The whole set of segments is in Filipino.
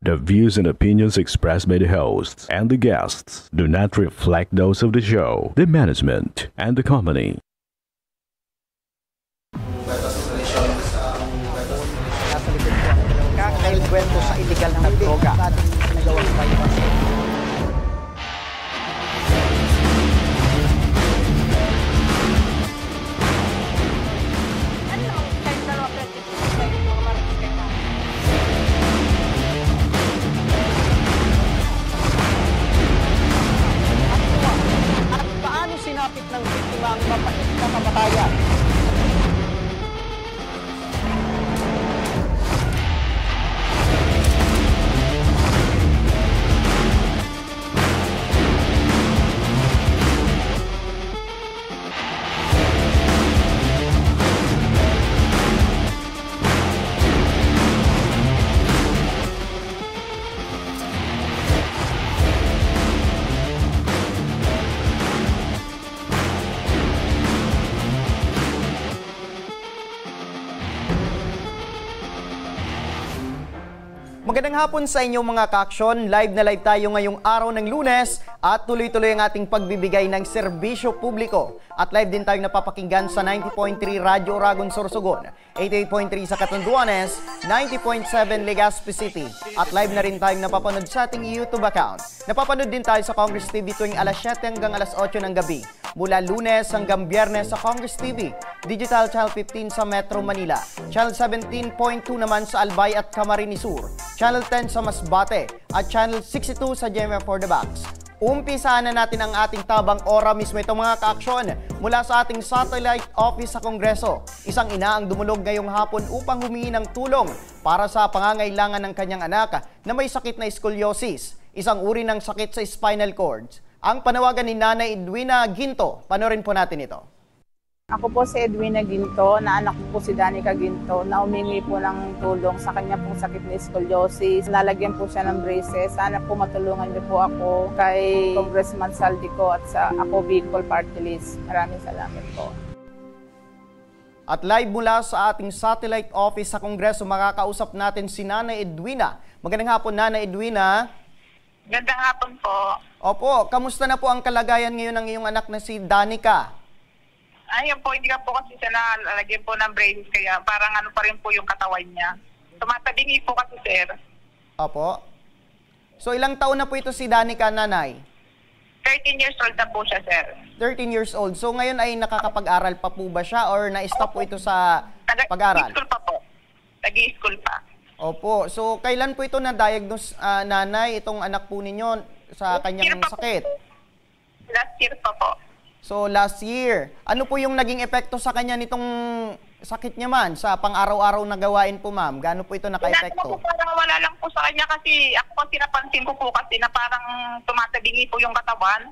The views and opinions expressed by the hosts and the guests do not reflect those of the show, the management, and the company. Kwento sa illegal na droga. Nagawang bypass. At paano sinapit ng biktima ang mapait na kamatayan? Magandang hapon sa inyo mga ka-aksyon. Live na live tayo ngayong araw ng Lunes at tuloy-tuloy ang ating pagbibigay ng serbisyo publiko. At live din tayo napapakinggan sa 90.3 Radyo Oragon Sorsogon, 88.3 sa Catanduanes, 90.7 Legazpi City. At live na rin tayong napapanood sa ating YouTube account. Napapanood din tayo sa Congress TV tuwing alas 7 hanggang alas 8 ng gabi. Mula Lunes hanggang Biyernes sa Congress TV, Digital Channel 15 sa Metro Manila, Channel 17.2 naman sa Albay at Camarines Sur, Channel 10 sa Masbate, at Channel 62 sa GMA for the Box. Umpisahan na natin ang ating tabang ora mismo ito mga ka-aksyon mula sa ating satellite office sa Kongreso. Isang ina ang dumulog ngayong hapon upang humingi ng tulong para sa pangangailangan ng kanyang anak na may sakit na scoliosis, isang uri ng sakit sa spinal cords. Ang panawagan ni Nanay Edwina Ginto. Panorin po natin ito. Ako po si Edwina Ginto, na anak ko po si Danica Ginto, na humingi po ng tulong sa kanya pong sakit na scoliosis. Lalagyan po siya ng braces. Sana po matulungan niyo po ako kay Congressman Saldico at sa Ako Bicol Party List. Maraming salamat po. At live mula sa ating satellite office sa Kongreso, makakausap natin si Nanay Edwina. Magandang hapon, Nanay Edwina. Magandang hapon po. Opo, kamusta na po ang kalagayan ngayon ng iyong anak na si Danica? Ayun po, hindi ka po kasi siya nalalagyan po ng braces, kaya parang ano pa rin po yung katawan niya. Tumatabingi po kasi, sir. Opo. So ilang taon na po ito si Danica, Nanay? 13 years old na po siya, sir. 13 years old. So ngayon ay nakakapag-aral pa po ba siya or na-stop po ito sa pag-aral? Nag-school pa po. Nag-school pa. Opo. So kailan po ito na-diagnose, Nanay, itong anak po ninyo sa kanyang sakit? Last year pa po. So last year. Ano po yung naging epekto sa kanya nitong sakit niya man sa pang-araw-araw na gawain po, ma'am? Gaano po ito naka-epekto? Parang wala lang po sa kanya kasi ako kasi napansin ko po kasi na parang tumatabingi po yung katawan.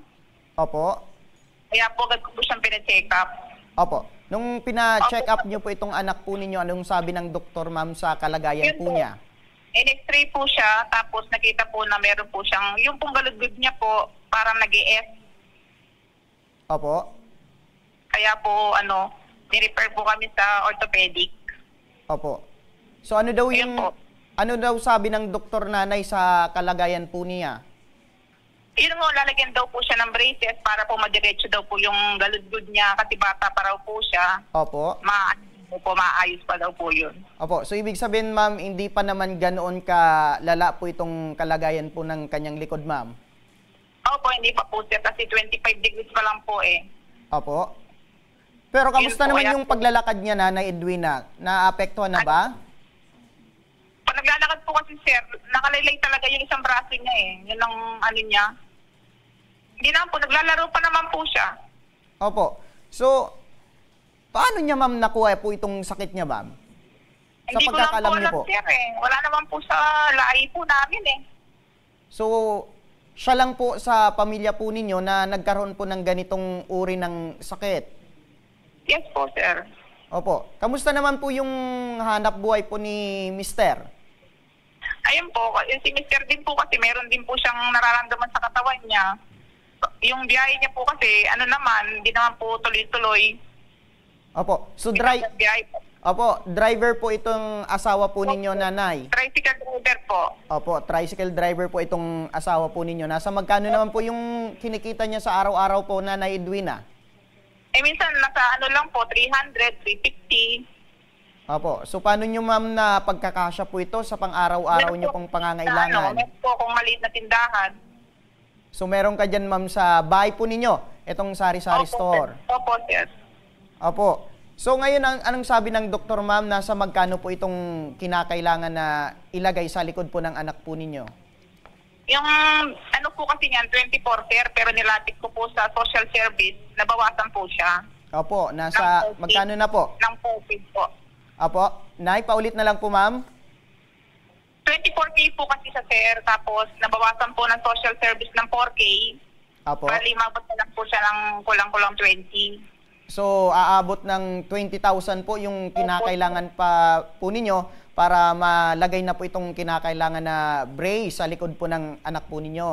Opo. Kaya po agad ko po siyang pina-check up. Opo. Nung pina-check up niyo po itong anak po ninyo, anong sabi ng doktor, ma'am, sa kalagayan po niya? In-x-ray po siya, tapos nakita po na meron po siyang, yung pong galudgod niya po, parang nag-e-S. Opo. Kaya po, ni-refer po kami sa orthopedic. Opo. So ano daw yung, ano daw sabi ng doktor, Nanay, sa kalagayan po niya? Yun mo, lalagyan daw po siya ng braces para po madiretso daw po yung galudgod niya kasi bata pa raw po siya. Opo. Maayos pa daw po yun. Opo. So ibig sabihin, ma'am, hindi pa naman ganoon kalala po itong kalagayan po ng kanyang likod, ma'am? Opo, hindi pa po siya kasi 25 degrees pa lang po eh. Opo. Pero kamusta naman yung paglalakad niya, Nanay Edwina? Naapektuhan na ba? Pag naglalakad po kasi, sir, nakalaylay talaga yung isang braso niya eh. Yun ang niya. Hindi naman po, naglalaro pa naman po siya. Opo. So, paano niya, ma'am, nakuha po itong sakit niya, ma'am? Sa Hindi ko lang po pagkakalam niyo alam, po. sir eh. Wala naman po sa lahi po namin eh. So, siya lang po sa pamilya po ninyo na nagkaroon po ng ganitong uri ng sakit? Yes po, sir. Opo. Kamusta naman po yung hanap buhay po ni Mister? Ayun po, si Mr. din po kasi meron din po siyang nararamdaman sa katawan niya. Yung biyahe niya po kasi, hindi naman po tuloy-tuloy. Opo. So, Opo, driver po itong asawa po ninyo, nanay. Tricycle driver po. Opo, tricycle driver po itong asawa po ninyo. Nasa magkano naman po yung kinikita niya sa araw-araw po, Nanay Edwina? Minsan nasa lang po, 300, 350. Opo, so paano nyo ma'am na pagkakasya po ito sa pang-araw-araw nyo pong pangangailangan? Meron po kung maliit na tindahan. So meron ka dyan ma'am sa bahay po ninyo, itong sari-sari store? Opo, sir. Opo. So ngayon, anong sabi ng doktor ma'am, nasa magkano po itong kinakailangan na ilagay sa likod po ng anak po ninyo? Yung po kasi niyan, 24 sir, pero nilapit ko po sa social service, nabawasan po siya. Opo, nasa magkano na po? Ng COVID po. Opo, Nay, paulit na lang po ma'am. 24K po kasi sa sir, tapos nabawasan po ng social service ng 4K. Opo. Bali, mabot na lang po siya ng kulang-kulang 20. So, aabot ng 20,000 po yung kinakailangan pa po ninyo para malagay na po itong kinakailangan na brace sa likod po ng anak po ninyo.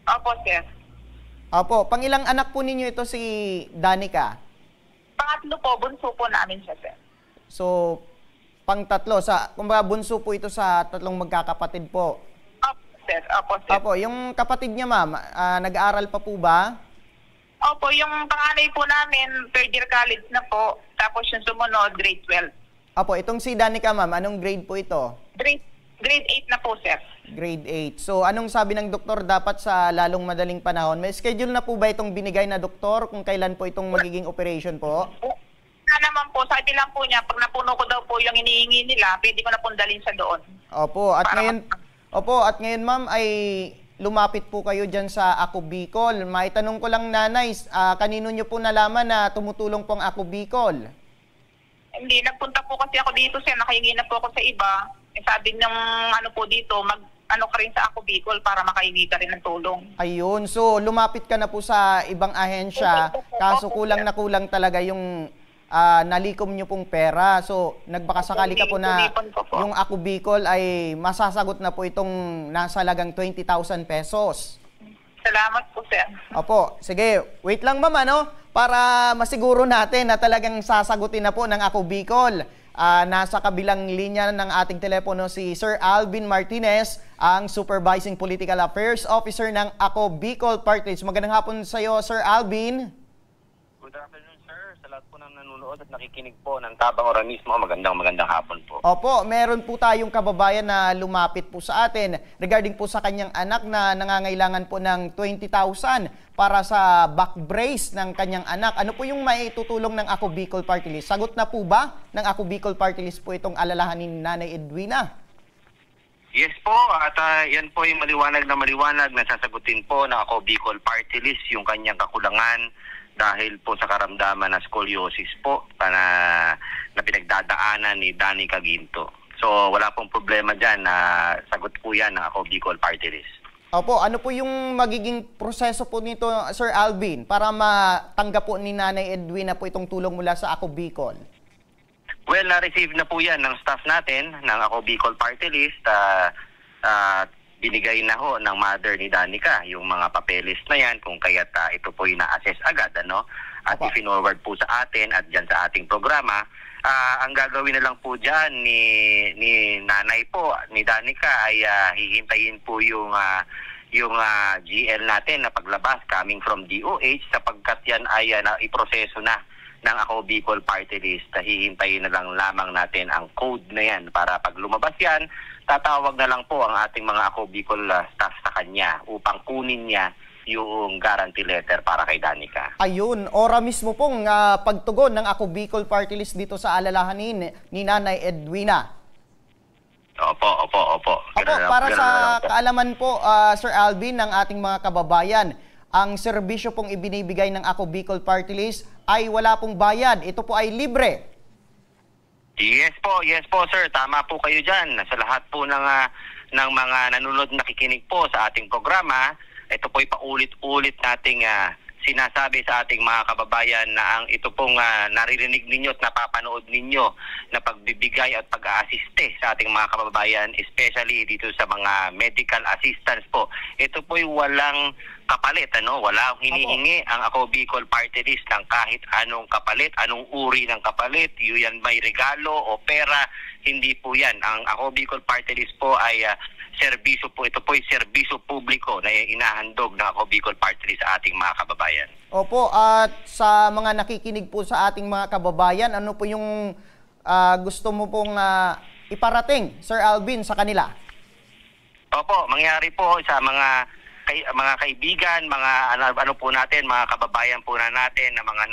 Opo, sir. Opo, pangilang anak po ninyo ito si Danica? Pangatlo po, bunso po namin siya, sir. So, pang-tatlo. Kumbaga, bunso po ito sa tatlong magkakapatid po. Opo, sir. Opo, sir. Opo, yung kapatid niya, ma'am, nag-aaral pa po ba? Opo, yung panganay po namin, third year college na po. Tapos yung sumunod, grade 12. Opo, itong si Danica, ma'am, anong grade po ito? Grade 8 na po, sir. Grade 8. So, anong sabi ng doktor dapat sa lalong madaling panahon? May schedule na po ba itong binigay na doktor kung kailan po itong magiging operation po? Naman po, sabi lang po niya, pag napuno ko daw po yung inihingi nila, pwede ko na pong dalhin sa doon. Opo, at ngayon ma'am ay lumapit po kayo dyan sa Ako Bicol. Maitanong ko lang nanay, kanino nyo po nalaman na tumutulong po ang Ako Bicol? Hindi, nagpunta po kasi ako dito, sir, nakahingi na po ako sa iba. Sabi ng po dito, ka rin sa Ako Bicol para makahingi ka rin ng tulong. Ayun, so lumapit ka na po sa ibang ahensya, kaso kulang na kulang talaga yung nalikom nyo pong pera. So, nagbakasakali ka po na yung Ako Bicol ay masasagot na po itong nasa lagang 20,000 pesos. Salamat po, sir. Opo, sige, wait lang ma'am, para masiguro natin na talagang sasagutin na po ng Ako Bicol. Nasa kabilang linya ng ating telepono si Sir Alvin Martinez, ang Supervising Political Affairs Officer ng Ako Bicol Party List. Magandang hapon sa iyo, Sir Alvin. Good afternoon, sir. Sa lahat po ng nanonood at nakikinig po ng Tabang Organismo, magandang hapon po. Opo, meron po tayong kababayan na lumapit po sa atin regarding po sa kanyang anak na nangangailangan po ng 20,000 para sa back brace ng kanyang anak. Ano po yung maitutulong ng Ako Bicol Party List? Sagot na po ba ng Ako Bicol Party List po itong alalahanin ni Nanay Edwina? Yes po, at yan po yung maliwanag na sasagutin po ng Ako Bicol Party List yung kanyang kakulangan dahil po sa karamdaman na scoliosis po na pinagdadaanan ni Danica Ginto. So wala pong problema dyan, sagot po yan ng Ako Bicol Party List. Opo, ano po yung magiging proseso po nito, Sir Alvin, para matanggap po ni Nanay Edwina po itong tulong mula sa Ako Bicol? Well, na-receive na po yan ng staff natin ng Ako Bicol Party List. Binigay na ho ng mother ni Danica yung mga papeles na yan kung kaya't ito po yung na-assess agad, at i-forward po sa atin at dyan sa ating programa. Ang gagawin na lang po dyan ni nanay po, ni Danica, ay hihintayin po yung GL natin na paglabas coming from DOH sapagkat yan ay iproseso na ng Ako Bicol Party List. Hihintayin na lang lamang natin ang code na yan para pag lumabas yan, tatawag na lang po ang ating mga Ako Bicol staff sa kanya upang kunin niya yung guarantee letter para kay Danica. Ayun, ora mismo pong pagtugon ng Ako Bicol Party List dito sa alalahanin ni Nanay Edwina. Opo. Opo, para sa kaalaman po, Sir Alvin, ng ating mga kababayan, ang serbisyo pong ibinibigay ng Ako Bicol Party List ay wala pong bayad. Ito po ay libre. Yes po sir, tama po kayo dyan. Sa lahat po ng mga nanonood nakikinig po sa ating programa, ito po ay paulit-ulit nating sinasabi sa ating mga kababayan na ang ito pong naririnig ninyo at napapanood ninyo na pagbibigay at pag-aasiste sa ating mga kababayan, especially dito sa mga medical assistance po, ito po'y walang kapalit, walang hinihingi ang Ako Bicol Party List ng kahit anong kapalit, anong uri ng kapalit, yan may regalo o pera, hindi po yan. Ang Ako Bicol Party List po ay serbisyo po, ito po ay serbisyo publiko na inahandog ng Ako Bicol Party List sa ating mga kababayan. Opo, at sa mga nakikinig po sa ating mga kababayan, ano po yung gusto mo pong iparating, Sir Alvin, sa kanila? Opo, mangyari po sa mga kaibigan, mga ano po natin, mga kababayan po natin na mga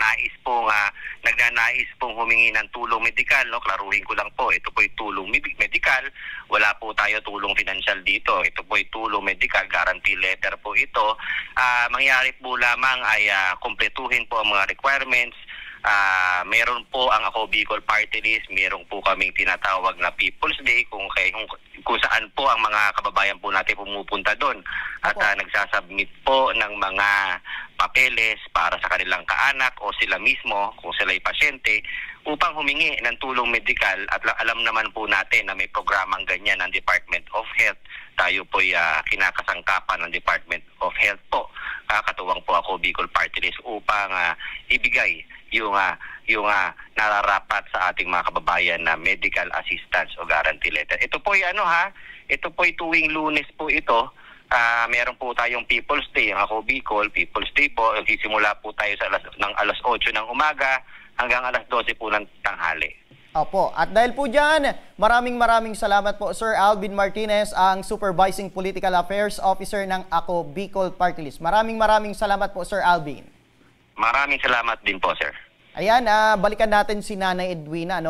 nagnanais pong humingi ng tulong medikal, klaruhin ko lang po, ito po ay tulong medikal, wala po tayo tulong financial dito, ito po ay tulong medikal, guarantee letter po ito. Mangyari po lamang ay kumpletuhin po ang mga requirements. Meron po ang Ako Bicol Party List, meron po kaming tinatawag na People's Day kung saan po ang mga kababayan po natin pumupunta doon at nagsasubmit po ng mga papeles para sa kanilang kaanak o sila mismo kung sila'y pasyente upang humingi ng tulong medikal. At alam naman po natin na may programang ganyan ng Department of Health. Tayo po'y kinakasangkapan ng Department of Health po. Katuwang po Ako Bicol Party List upang ibigay yung nararapat sa ating mga kababayan na medical assistance o guarantee letter. Ito po ay ito po ay tuwing Lunes po ito. Meron po tayong People's Day, ang Ako Bicol People's Day po. Nagsisimula po tayo sa alas 8 ng umaga hanggang alas 12 po ng tanghali. Opo, at dahil po dyan, maraming salamat po Sir Alvin Martinez, ang Supervising Political Affairs Officer ng Ako Bicol Party List. Maraming salamat po Sir Alvin. Maraming salamat din po, sir. Ayan, balikan natin si Nanay Edwina,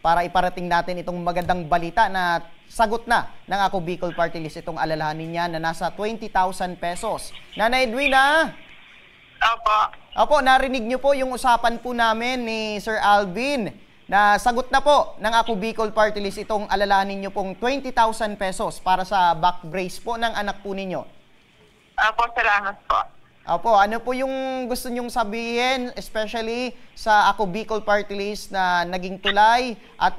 para iparating natin itong magandang balita na sagot na ng Ako Bicol Party List itong alalahanin niya na nasa 20,000 pesos. Nanay Edwina! Opo, narinig niyo po yung usapan po namin ni Sir Alvin na sagot na po ng Ako Bicol Party List itong alalahanin niyo pong 20,000 pesos para sa back brace po ng anak po ninyo. Opo, salamat po. Opo, ano po yung gusto nyong sabihin, especially sa Ako Bicol Party List na naging tulay at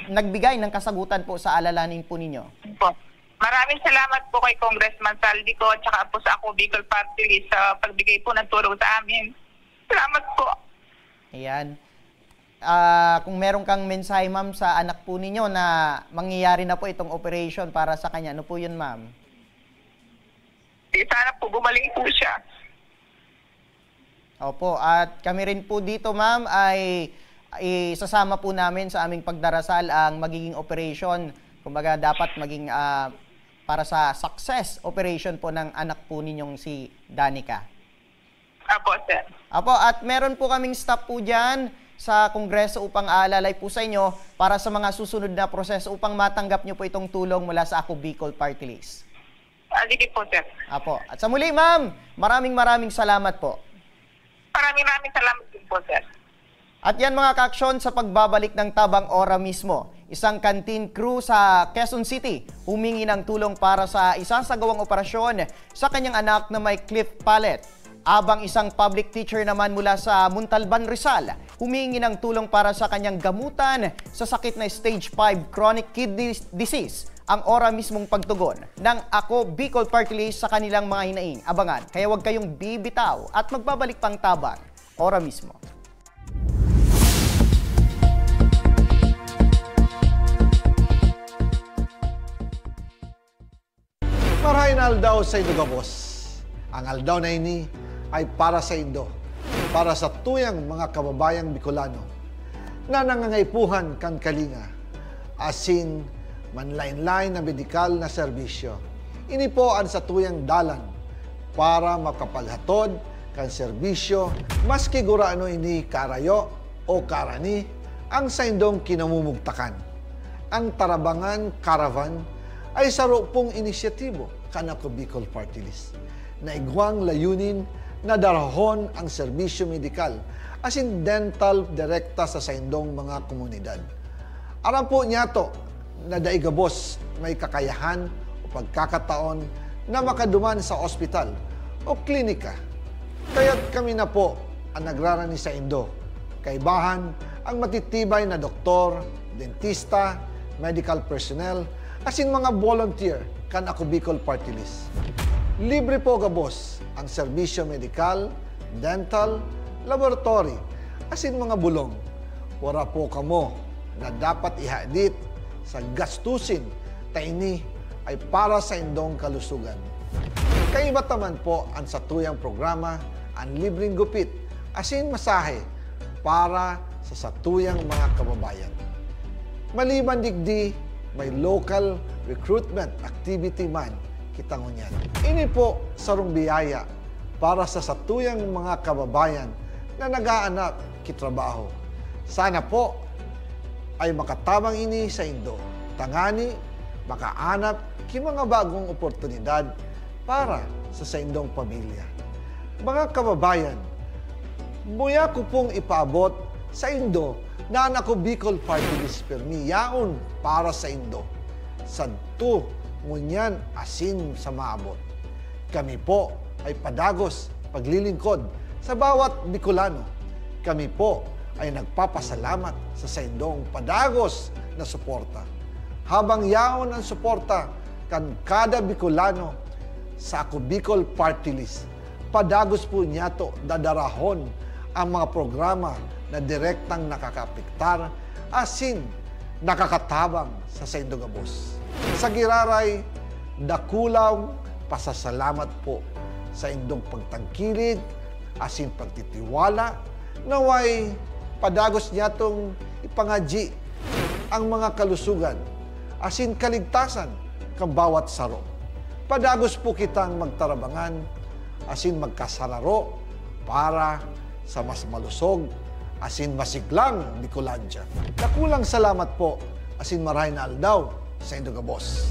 nagbigay ng kasagutan po sa alalahanin po ninyo? Po. Maraming salamat po kay Congressman Saldico at saka po sa Ako Bicol Party List sa pagbigay po ng tulong sa amin. Salamat po. Ayan. Kung meron kang mensahe, ma'am, sa anak po ninyo na mangyayari na po itong operation para sa kanya, ano po yun, ma'am? Sana po gumaling po siya. Opo, at kami rin po dito, ma'am, ay isasama po namin sa aming pagdarasal ang magiging operation. Kumbaga, dapat maging para sa success operation po ng anak po ninyong si Danica. Apo, sir. Apo, at meron po kaming staff po dyan sa Kongreso upang aalalay po sa inyo para sa mga susunod na proseso upang matanggap nyo po itong tulong mula sa Ako Bicol Party List. Sige po, sir. Apo, at sa muli, ma'am, maraming salamat po. Maraming salamat din po, sir. At yan mga kaaksyon, sa pagbabalik ng Tabang Ora mismo, isang canteen crew sa Quezon City humingi ng tulong para sa isasagawang operasyon sa kanyang anak na may cleft palate. Abang isang public teacher naman mula sa Muntalban, Rizal, humingi ng tulong para sa kanyang gamutan sa sakit na stage 5 chronic kidney disease. Ang ora mismong pagtugon ng Ako Bicol Party List sa kanilang mga hinaing. Abangan, kaya huwag kayong bibitaw at magbabalik pang tabang. Ora mismo. Marahin aldaw sa Indo Gabos. Ang aldaw na ini ay para sa Indo, para sa tuyang mga kababayang Bicolano na nangangaipuhan kan kalinga, asin manlain-lain na medikal na serbisyo. Ini po ang sa tuyang dalan para makapaghatod kan serbisyo maski guraano ini karayo o karani ang sa indong kinamumugtakan. Ang Tarabangan Caravan ay saro pong inisyatibo kan Ako Bicol Party List na igwang layunin na darahon ang serbisyo medikal asin dental direkta sa saindong mga komunidad. Aram po niya to na daigabos may kakayahan o pagkakataon na makaduman sa ospital o klinika Kaya't kami na po ang nagrarani sa Indo. Kaibahan ang matitibay na doktor, dentista, medical personnel, asin mga volunteer kan Ako Bicol Party List. Libre po gabos ang serbisyo medikal, dental, laboratory, asin mga bulong. Wala po kamo na dapat ihadit sa gastusin ta ini ay para sa indong kalusugan. Kaiba taman po ang satuyang programa, ang libreng gupit, asin masahe para sa satuyang mga kababayan. Maliban digdi, may local recruitment activity man kita ngunyan. Ini po sarong biyaya para sa satuyang mga kababayan na nag-aanap kitrabaho. Sana po ay makatabang ini sa Indo. Tangani, makaanap ki mga bagong oportunidad para sa Indong pamilya. Mga kababayan, buya ko pong ipaabot sa Indo na Ako Bicol Party List Permi yaon para sa Indo. Sadto ngunyan asin sa maabot. Kami po ay padagos paglilingkod sa bawat Bicolano. Kami po ay nagpapasalamat sa Indong padagos na suporta. Habang yaon ang suporta kan kada Bicolano sa Ako Bicol Party List, padagos po niya to dadarahon ang mga programa na direktang nakakapiktar asin nakakatabang sa Indo gabos. Sa giraray, dakulaw pasasalamat po sa Indong pagtangkilig asin pagtitiwala naway padagos niya tong ipangaji ang mga kalusugan asin kaligtasan kang bawat saro. Padagos po kitang magtarabangan asin magkasararo para sa mas malusog asin masiglang Bicolandia. Nakulang salamat po asin maray na aldaw sa Indo gabos.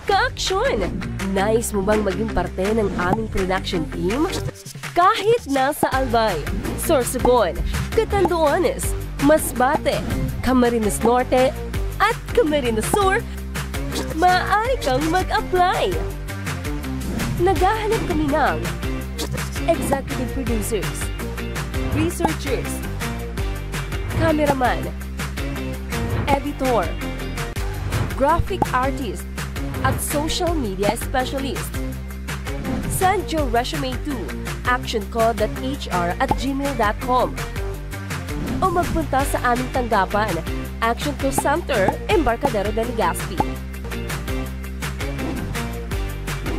Ka-aksyon! Nais mo bang maging parte ng aming production team? Kahit nasa Albay, Sorsogon, Catanduanes, Masbate, Camarines Norte, at Camarines Sur, maaari kang mag-apply. Naghahanap kami ng executive producers, researchers, cameraman, editor, graphic artist, at social media specialist. Send your resume to actioncall.hr@gmail.com o magpunta sa aming tanggapan, Action Call Center, Embarcadero de Legazpi.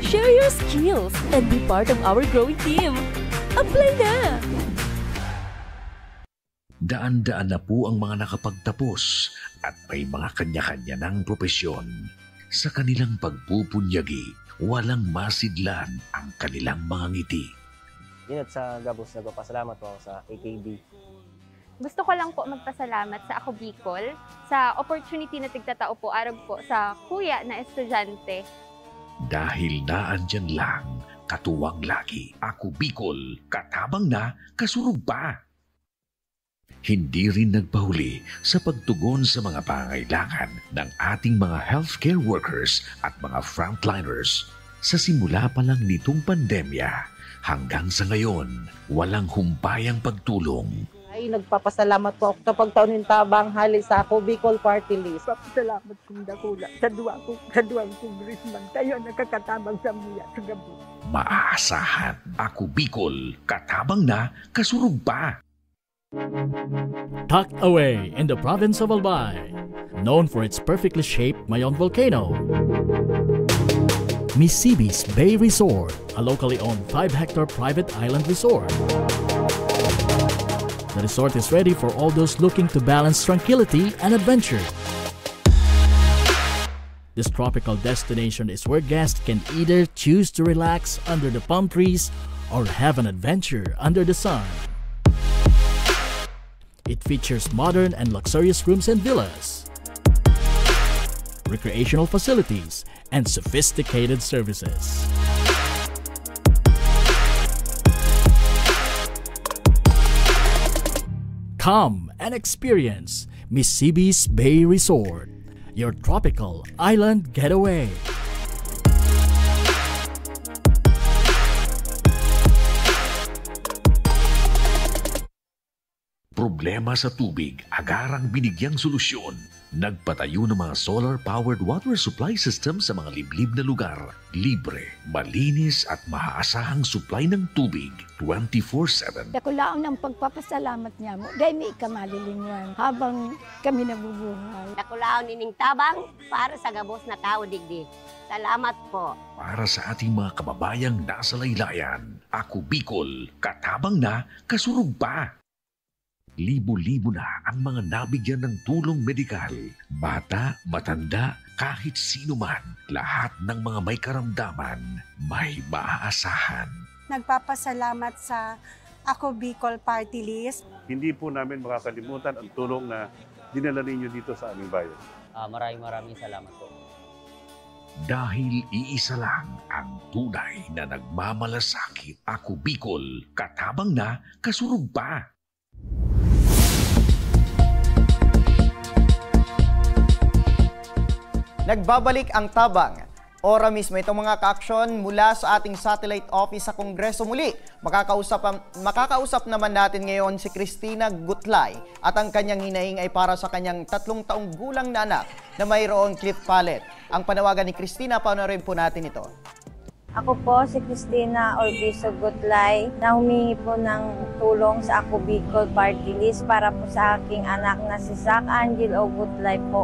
Share your skills and be part of our growing team. Apply na! Daan-daan na po ang mga nakapagtapos at may mga kanya-kanya ng propesyon. Sa kanilang pagpupunyagi, walang masidlan ang kanilang mga ngiti. Yun at sa Gabos, nagpapasalamat po ako sa AKB. Gusto ko lang po magpasalamat sa Ako Bicol sa opportunity na tigtatao po araw po sa kuya na estudyante. Dahil naandyan lang, katuwang lagi, Ako Bicol, katabang na, kasurog pa. Hindi rin nagpahuli sa pagtugon sa mga pangailangan ng ating mga healthcare workers at mga frontliners. Sa simula pa lang nitong pandemya, hanggang sa ngayon, walang humpayang pagtulong. Ay, nagpapasalamat po ako sa pagtaunin tabang hali sa Ako Bicol Party List. Papasalamat kong dakula sa duwang congressman. Kayo nakakatabang sa miya sa gabi. Maaasahan, Ako Bicol, katabang na, kasurog pa. Tucked away in the province of Albay, known for its perfectly shaped Mayon volcano, Misibis Bay Resort, a locally owned 5-hectare private island resort. The resort is ready for all those looking to balance tranquility and adventure. This tropical destination is where guests can either choose to relax under the palm trees or have an adventure under the sun. It features modern and luxurious rooms and villas, recreational facilities, and sophisticated services. Come and experience Misibis Bay Resort, your tropical island getaway. Problema sa tubig, agarang binigyang solusyon. Nagpatayo ng mga solar-powered water supply system sa mga liblib na lugar. Libre, malinis at maaasahang supply ng tubig 24/7. Nakulaon ng pagpapasalamat niya mo, dahil may ikamalilingan habang kami nabubuhay. Nakulaon nining tabang para sa gabos na tao digdi. Salamat po. Para sa ating mga kababayang nasa laylayan, Ako Bicol, katabang na, kasurug pa. Libo-libo na ang mga nabigyan ng tulong medikal. Bata, matanda, kahit sino man, lahat ng mga may karamdaman, may maaasahan. Nagpapasalamat sa Ako Bicol Party List. Hindi po namin makakalimutan ang tulong na dinala ninyo dito sa aming bayan. Maraming salamat po. Dahil iisa lang ang tunay na nagmamalasakit. Ako Bicol, katabang na, kasurug pa. Nagbabalik ang tabang. Ora mismo itong mga ka-aksyon mula sa ating satellite office sa Kongreso muli. Makakausap naman natin ngayon si Cristina Gutlay at ang kanyang hinaing ay para sa kanyang 3 taong gulang na anak na mayroong cleft palate. Ang panawagan ni Cristina, panoorin po natin ito. Ako po si Cristina Orbizo Gutlay na humingi po ng tulong sa Ako Bicol Party List para po sa aking anak na si Zach Angel O. Gutlay po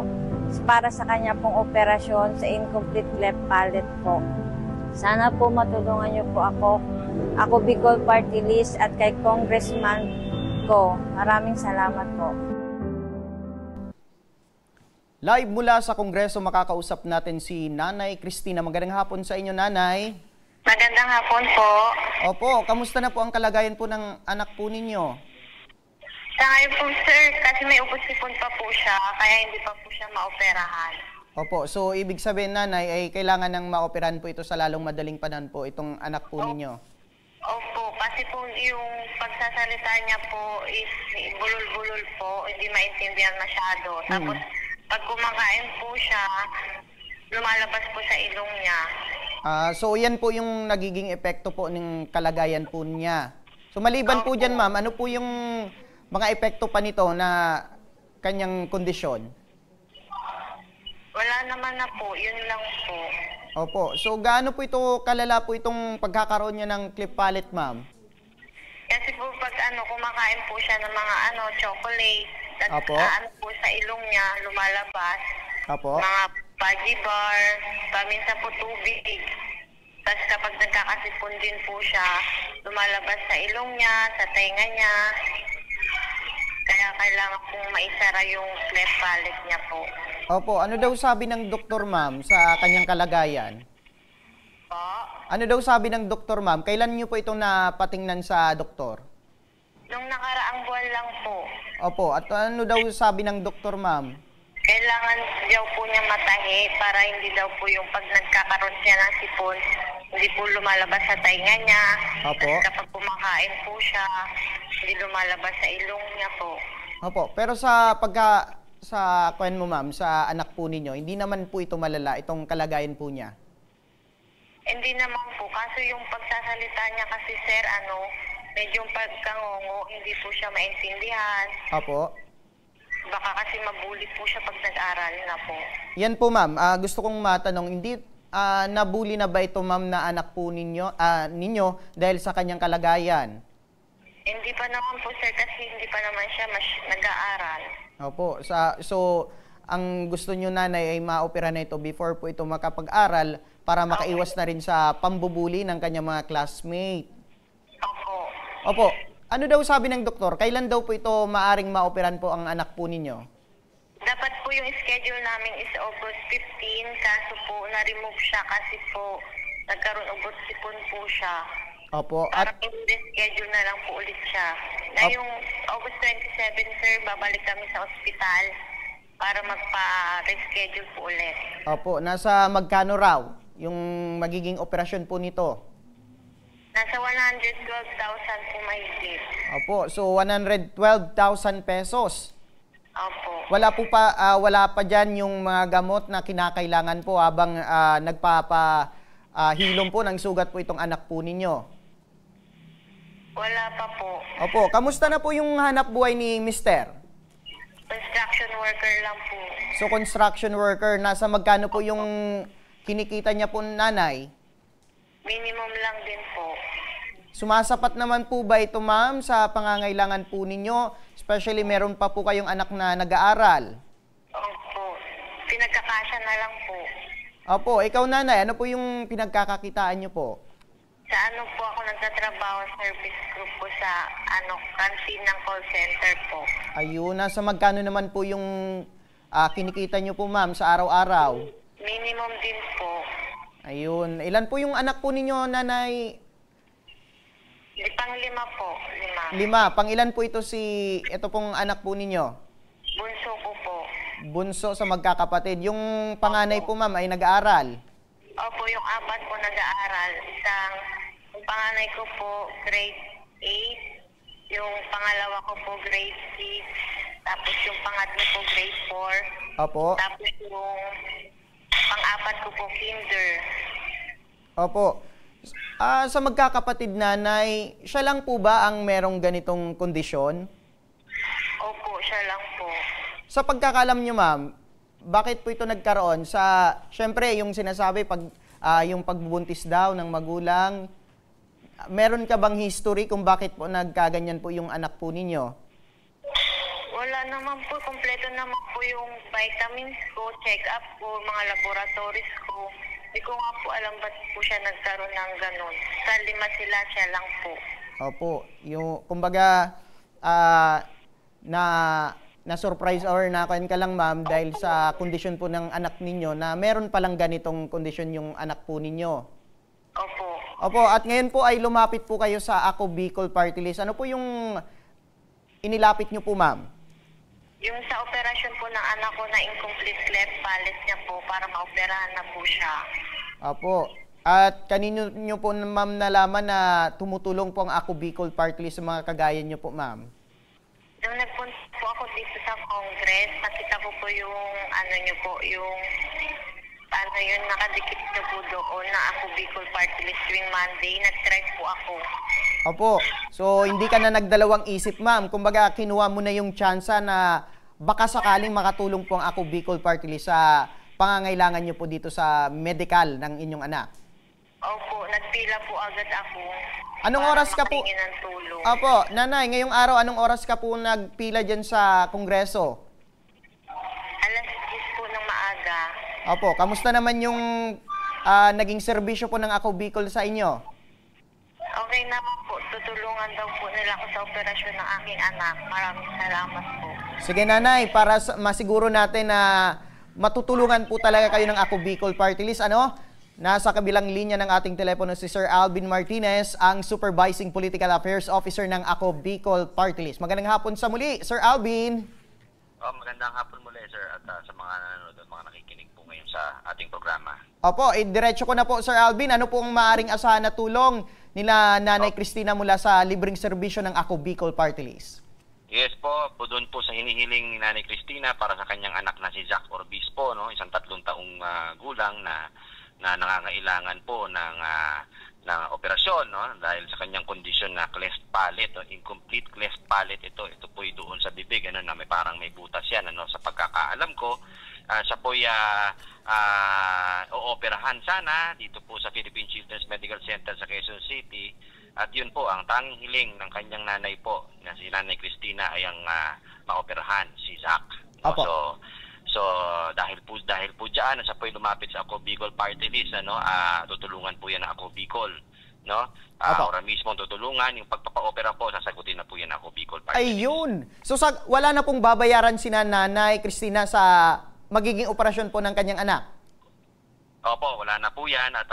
para sa kanya pong operasyon sa incomplete cleft palate po. Sana po matulungan niyo po Ako Bicol Party List at kay Congressman ko. Maraming salamat po. Live mula sa Kongreso, makakausap natin si Nanay Cristina. Magandang hapon sa inyo, Nanay. Magandang hapon po. Opo, kamusta na po ang kalagayan po ng anak po ninyo? Sa ngayon po, sir, kasi may upos-sipon pa po siya, kaya hindi pa po siya maoperahan. Opo, so ibig sabihin, Nanay, ay kailangan ng maoperahan po ito sa lalong madaling panahon po, itong anak po ninyo. Opo, kasi po yung pagsasalita niya po is bulol-bulol po, hindi maintindihan masyado. Tapos, pag kumakain po siya, lumalabas po sa ilong niya. So yan po yung nagiging epekto po ng kalagayan po niya. So maliban po dyan, ma'am, ano po yung mga epekto pa nito na kanyang kondisyon? Wala naman na po, yun lang po. Opo, so gaano po ito kalala po itong pagkakaroon niya ng cleft palate, ma'am? Kasi po pag kumakain po siya ng mga chocolate, at po sa ilong niya, lumalabas. Opo. Mga Paggi bar, paminsan po tubig. Tapos kapag nagkakasipon din po siya, lumalabas sa ilong niya, sa tenga niya. Kaya kailangan pong maisara yung cleft palate niya po. Opo, ano daw sabi ng doktor, ma'am, sa kanyang kalagayan? Po? Ano daw sabi ng doktor, ma'am? Kailan niyo po itong napatingnan sa doktor? Nung nakaraang buwan lang po. Opo, at ano daw sabi ng doktor, ma'am? Kailangan daw po niya matahi para hindi daw po yung pag nagkakaroon siya ng sipon, hindi po lumalabas sa tainga niya. Opo. At kapag kumakain po siya, hindi lumalabas sa ilong niya po. Opo, pero sa kwan mo, ma'am, sa anak po ninyo, hindi naman po ito malala, itong kalagayan po niya? Hindi naman po, kaso yung pagsasalita niya kasi, sir, medyo pagkangongo, hindi po siya maintindihan. Opo. Baka kasi mabuli po siya pag nag-aral na po. Yan po, ma'am. Gusto kong matanong, hindi nabuli na ba ito, ma'am, na anak po ninyo dahil sa kanyang kalagayan? Hindi pa naman po, sir, kasi hindi pa naman siya nag-aaral. Opo. So, ang gusto nyo, Nanay, ay ma-opera na ito before po ito makapag-aral para makaiwas na rin sa pambubuli ng kanyang mga classmate. Opo. Opo. Ano daw sabi ng doktor? Kailan daw po ito maaring maoperan po ang anak po ninyo? Dapat po yung schedule namin is August 15, kaso po na-remove siya kasi po nagkaroon ubot sipon po siya. Opo. Parang schedule na lang po ulit siya. Ngayong August 27, sir, babalik kami sa ospital para magpa-reschedule po ulit. Opo. Nasa magkano raw yung magiging operasyon po nito? Nasa 112,000 po mahigit. Opo, so 112,000 pesos. Opo. Wala pa dyan yung mga gamot na kinakailangan po habang nagpapahilom po ng sugat po itong anak po ninyo? Wala pa po. Opo. Kamusta na po yung hanap buhay ni Mister? Construction worker lang po. So, construction worker, nasa magkano po yung kinikita niya po, nanay? Minimum lang din po. Sumasapat naman po ba ito, ma'am, sa pangangailangan po ninyo? Especially, meron pa po kayong anak na nag-aaral. Opo. Pinagkakasya na lang po. Opo. Ikaw, nanay, ano po yung pinagkakakitaan niyo po? Sa ano po ako nagtatrabaho, service group po sa canteen ng call center po. Ayun, nasa magkano naman po yung kinikita niyo po, ma'am, sa araw-araw? Minimum din po. Ayun. Ilan po yung anak po ninyo, nanay? Pang-5 po. 5. Pang-ilan po ito ito pong anak po ninyo? Bunso ko po. Bunso sa magkakapatid. Yung panganay po, ma'am, ay nag-aaral? Opo, yung 4 po nag-aaral. Yung panganay ko po, grade 8. Yung pangalawa ko po, grade 6. Tapos yung pangatlo po, grade 4. Opo. Tapos yung pang-4 ko po, kinder. Opo. Sa magkakapatid, nanay, siya lang po ba ang merong ganitong kondisyon? Opo, siya lang po. Sa pagkakalam nyo, ma'am, bakit po ito nagkaroon? Siyempre, yung sinasabi, yung pagbubuntis daw ng magulang, meron ka bang history kung bakit po nagkaganyan po yung anak po ninyo? Wala naman po. Kompleto naman po yung vitamins ko, check-up ko, mga laboratories ko. Hindi ko nga po alam ba't po siya nagkaroon ng ganun. Sa 5 sila, siya lang po. Opo. Kumbaga, na-surprise or nakain ka lang, ma'am, dahil sa kondisyon po ng anak ninyo na meron palang ganitong kondisyon yung anak po ninyo. Opo. Opo. At ngayon po ay lumapit po kayo sa Ako Bicol Party List. Ano po yung inilapit nyo po, ma'am? Yung sa operasyon po ng anak ko na incomplete cleft palate niya po para maoperahan na po siya. Opo. At kanino nyo po, ma'am, nalaman na tumutulong po ang Ako Bicol Party List sa mga kagaya nyo po, ma'am? Nung nagpunta po ako dito sa Congress, nakita ko po yung yung nakadikit na po doon na Ako Bicol Party List tuwing Monday. Nag-try po ako. Opo. So, hindi ka na nagdalawang isip, ma'am. Kumbaga, kinuha mo na yung tsansa na baka sakaling makatulong po ang Ako Bicol Party List sa pangangailangan nyo po dito sa medical ng inyong anak. Opo. Nagpila po agad ako. Anong oras ka po? Ng tulong. Opo. Nanay, ngayong araw, anong oras ka po nagpila dyan sa Kongreso? Alas 10 po ng maaga. Opo. Kamusta naman yung naging serbisyo po ng Ako Bicol sa inyo? Okay naman po. Tutulungan daw po nila ako sa operasyon ng aking anak. Maraming salamat po. Sige, nanay, para masiguro natin na matutulungan po talaga kayo ng Ako Bicol Party List. Nasa kabilang linya ng ating telepono si Sir Alvin Martinez, ang Supervising Political Affairs Officer ng Ako Bicol Party List. Magandang hapon sa muli, Sir Alvin. Magandang hapon muli, sir, at sa mga nanonood at mga nakikinig po ngayon sa ating programa. Opo, diretso ko na po, Sir Alvin. Ano po ang maaaring asahan na tulong nila Nanay Cristina mula sa libreng serbisyo ng Ako Bicol Party List? Yes po, doon po sa hinihiling ni Nanay Cristina para sa kanyang anak na si Zach Orbispo, isang 3 taong gulang na nangangailangan po ng operasyon, dahil sa kanyang kondisyon na cleft palate, incomplete cleft palate ito po doon sa bibig, na may butas yan, sa pagkakaalam ko. Siya po ooperahan sana dito po sa Philippine Children's Medical Center sa Quezon City, at yun po ang tanging hiling ng kanyang nanay po na si Nanay Cristina ay ang maoperahan si Zach. So dahil po diyan siya po lumapit sa Ako Bicol Party List, tutulungan po yan ng Ako Bicol, Ora mismo tutulungan yung pagpapa-opera po, sasagutin na po yan ng Ako Bicol Party List. Ayun. So wala na pong babayaran si Nanay Cristina sa magiging operasyon po ng kanyang anak? Opo, wala na po yan, at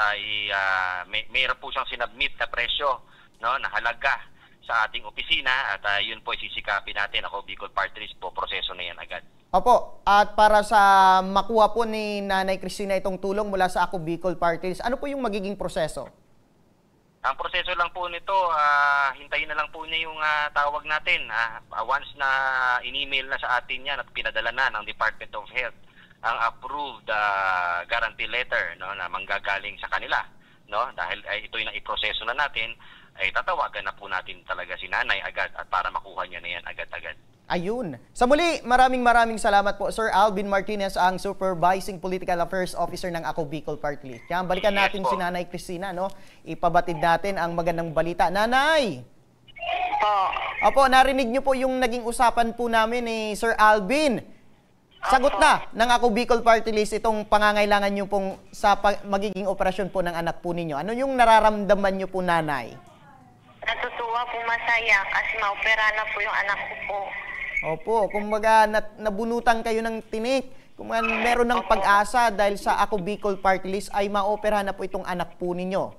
mayroon po siyang sinubmit na presyo, na halaga sa ating opisina, at yun po sisikapin natin. Ako Bicol Party List po, proseso na yan agad. Opo, at para sa makuha po ni Nanay Cristina itong tulong mula sa Ako Bicol Party List, ano po yung magiging proseso? Ang proseso lang po nito, hintayin na lang po niya yung tawag natin. Once na in-email na sa atin yan at pinadala na ng Department of Health ang approved guarantee letter, no, na manggagaling sa kanila, no, dahil ito yung iproseso na natin, ay tatawagan na po natin talaga si nanay agad at para makuha niya na yan agad-agad. Ayun. Sa muli, maraming salamat po, Sir Alvin Martinez, ang Supervising Political Affairs Officer ng Ako Bicol Party List. Kaya balikan natin si Nanay Cristina, no? Ipabatid natin ang magandang balita. Nanay! Opo, narinig niyo po yung naging usapan po namin ni Sir Alvin. Sagot na ng Ako Bicol Party List itong pangangailangan niyo pong sa magiging operasyon po ng anak po ninyo. Ano yung nararamdaman niyo po, Nanay? Natutuwa po, masaya kasi maopera na po yung anak ko po. Opo, kumbaga nabunutan kayo ng tinik. Kumbaga meron ng pag-asa dahil sa Ako Bicol Party List ay maopera na po itong anak po ninyo.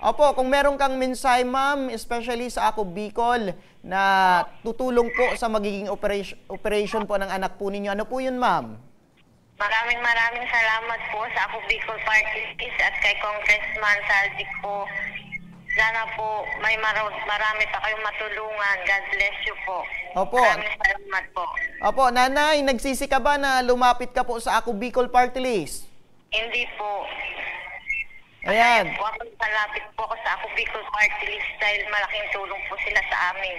Opo, kung meron kang mensahe, ma'am, especially sa Ako Bicol na tutulong po sa magiging operation po ng anak po ninyo, ano po yun, ma'am? Maraming salamat po sa Ako Bicol Party List at kay Congressman Saldic po. Sana po may marami pa kayong matulungan. God bless you po. Opo. Maraming salamat po. Opo, Nanay, nagsisi ka ba na lumapit ka po sa Ako Bicol Party List? Hindi po. Ayan. Malapit po ako sa Ako Bicol Party List dahil malaking tulong po sila sa amin.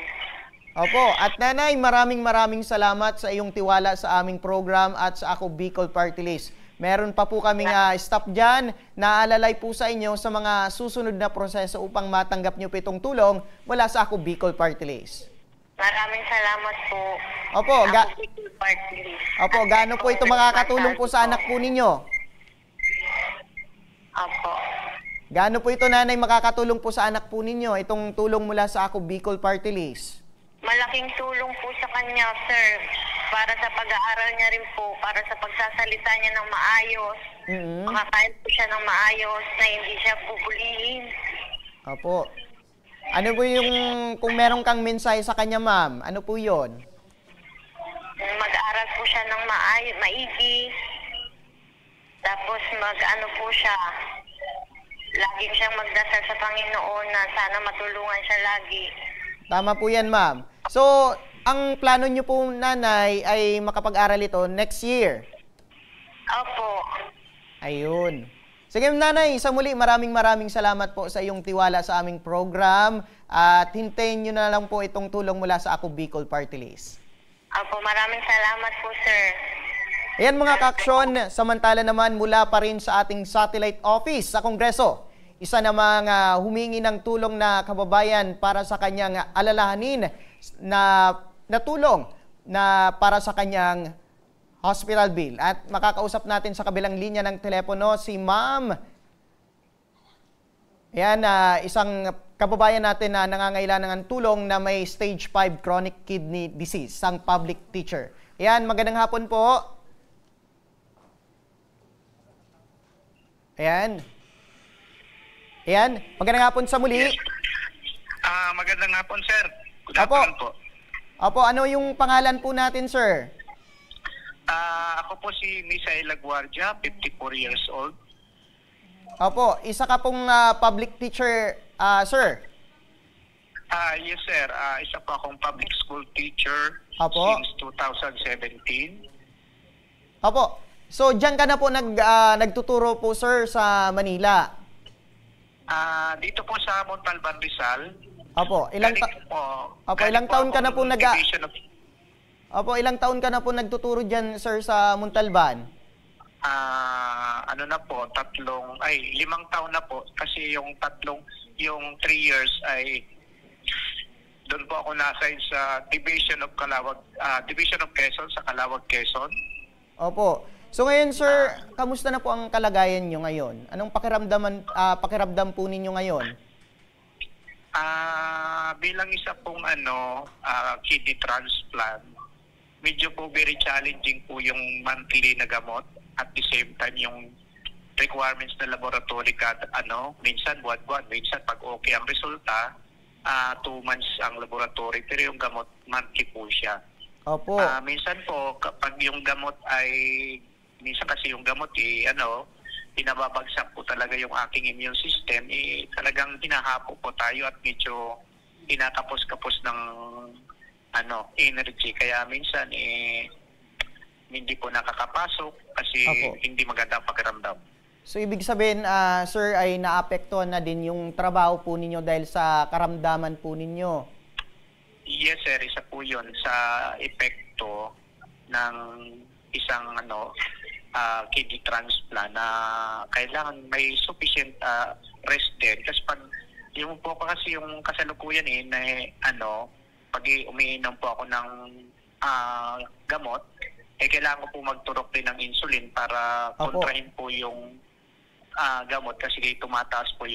Opo, at Nanay, maraming salamat sa iyong tiwala sa aming program at sa Ako Bicol Party List. Meron pa po kaming staff dyan na alalay po sa inyo sa mga susunod na proseso upang matanggap nyo po itong tulong mula sa Ako Bicol Party List. Maraming salamat po. Opo, Ako Bicol Party List. Opo, gaano po ito makakatulong po sa anak po ninyo? Opo. Gaano po ito, Nanay, makakatulong po sa anak po ninyo, itong tulong mula sa Ako Bicol Party List? Malaking tulong po sa kanya, sir. Para sa pag-aaral niya rin po, para sa pagsasalita niya ng maayos. Makakain po siya ng maayos na hindi siya bubulihin. Opo. Ano po yung, kung meron kang mensahe sa kanya, ma'am, ano po yun? Mag-aaral po siya ng maigi. Tapos mag-ano po siya, laging siyang magdasal sa Panginoon na sana matulungan siya lagi. Tama po yan, ma'am. So, ang plano niyo po, Nanay, ay makapag-aral ito next year? Opo. Ayun. Sige, Nanay, sa muli, maraming salamat po sa iyong tiwala sa aming program at hintayin nyo na lang po itong tulong mula sa Ako Bicol Party List. Opo, maraming salamat po, sir. Ayan mga kaaksyon, samantala naman mula pa rin sa ating satellite office sa Kongreso, isa namang humingi ng tulong na kababayan para sa kanyang alalahanin na tulong na para sa kanyang hospital bill. At makakausap natin sa kabilang linya ng telepono si Ma'am. Ayan, isang kababayan natin na nangangailangan ng tulong na may stage 5 chronic kidney disease, isang public teacher. Ayan, magandang hapon po. Ayan. Ayan, magandang hapon sa muli. Magandang hapon, sir. Good Opo. afternoon po. Opo, ano yung pangalan po natin, sir? Ako po si Misaela Guardia, 54 years old. Opo, isa ka pong public teacher, sir? Yes, sir. Isa po akong public school teacher Opo. since 2017. Opo. So, diyan ka na po nagtuturo po, sir, sa Manila? Dito po sa Montalban, Rizal. Opo, ilang taon ka na po Opo, ilang taon ka na po nagtuturo diyan, sir, sa Montalban? Ano na po, 5 taon na po kasi yung 3 years ay doon po ako nasa sa Division of Quezon sa Calawag, Quezon. Opo. So ngayon, sir, kamusta na po ang kalagayan nyo ngayon? Anong pakiramdam po ninyo ngayon? Bilang isa pong kidney transplant, medyo po very challenging po yung monthly na gamot. At the same time, yung requirements na laboratory minsan buwan-buwan, minsan pag okay ang resulta, 2 months ang laboratory, pero yung gamot monthly po siya. Opo. Minsan po, kapag yung gamot ay, minsan kasi yung gamot pinababagsak po talaga yung aking immune system, talagang hinahapo po tayo at medyo tinatapos-kapos ng energy. Kaya minsan hindi po nakakapasok kasi hindi maganda pakiramdam. So ibig sabihin, sir, ay naapektuhan na din yung trabaho po ninyo dahil sa karamdaman po ninyo? Yes, sir. Isa po yun sa epekto ng isang kidney transplant na kailangan may sufficient rest din. Kasi pag yung po kasi yung kasalukuyan pag umiinom po ako ng gamot, kailangan ko po magturok din ng insulin para kontrahin po yung gamot kasi tumataas po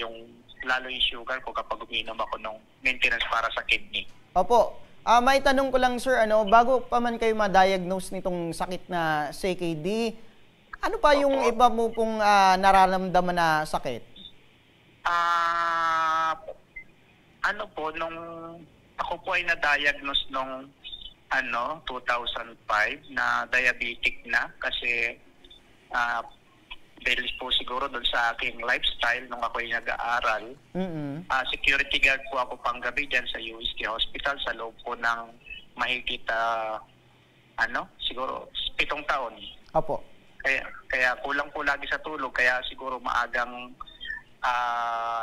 lalo yung sugar ko kapag umiinom ako ng maintenance para sa kidney. Opo. May tanong ko lang, sir, bago pa man kayo ma-diagnose nitong sakit na CKD, ano pa yung iba mo pong nararamdaman na sakit? Nung ako po ay na-diagnose nung 2005 na diabetic na kasi dahil po siguro doon sa aking lifestyle nung ako ay nag-aaral. Security guard po ako panggabi dyan sa UST Hospital sa loob po ng mahigit siguro 7 taon. Opo. Kaya kulang po lagi sa tulog kaya siguro maagang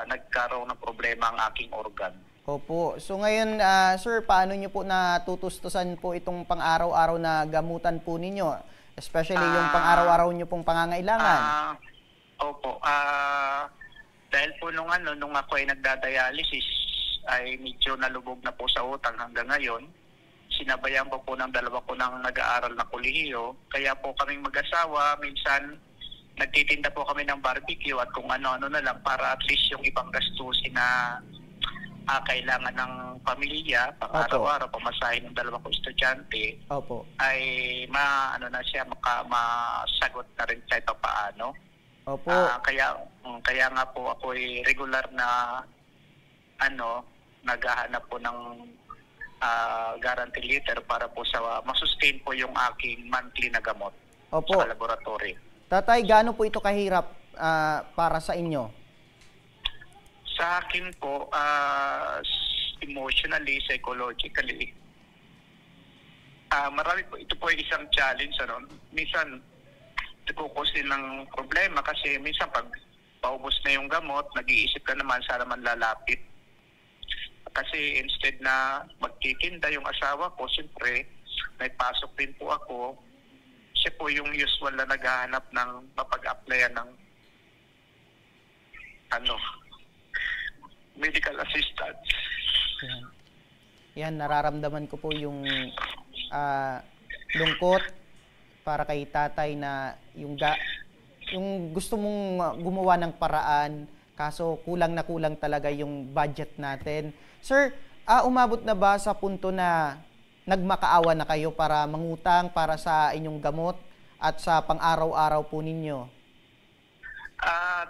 nagkaroon ng problema ang aking organ. Opo. So ngayon, sir, paano nyo po natutustusan po itong pang-araw-araw na gamutan po ninyo? Especially yung pang-araw-araw nyo pong pangangailangan. Opo. Dahil po nung ako ay nagdadialysis, ay medyo nalubog na po sa utang hanggang ngayon. Sinabayan po ng dalawa ko ng nag-aaral na kolehiyo. Kaya po kaming mag-asawa, minsan nagtitinda po kami ng barbecue at kung ano-ano na lang para at least yung ibang gastusin na kailangan ng pamilya, pang-araw-araw, pamasahin ng dalawa ko estudyante, ay masagot na rin kahit paano. Opo. Kaya nga po ako ay regular na naghahanap po ng guarantee letter para po sa masustain po yung aking monthly na gamot sa laboratory. Tatay, gaano po ito kahirap para sa inyo? Sa akin po, emotionally, psychologically, marami po, ito po ay isang challenge. Minsan, nagkukos din ng problema kasi minsan pag paubos na yung gamot, nag-iisip ka naman sana man lalapit. Kasi instead na magtitinda yung asawa ko, siyempre, may pasok din po ako. Siya po yung usual na naghahanap ng mapag-applyan ng medical assistance. Yan, nararamdaman ko po yung lungkot para kay tatay na yung gusto mong gumawa ng paraan kaso kulang na kulang talaga yung budget natin. Sir, umabot na ba sa punto na nagmakaawa na kayo para mangutang para sa inyong gamot at sa pang-araw-araw po ninyo?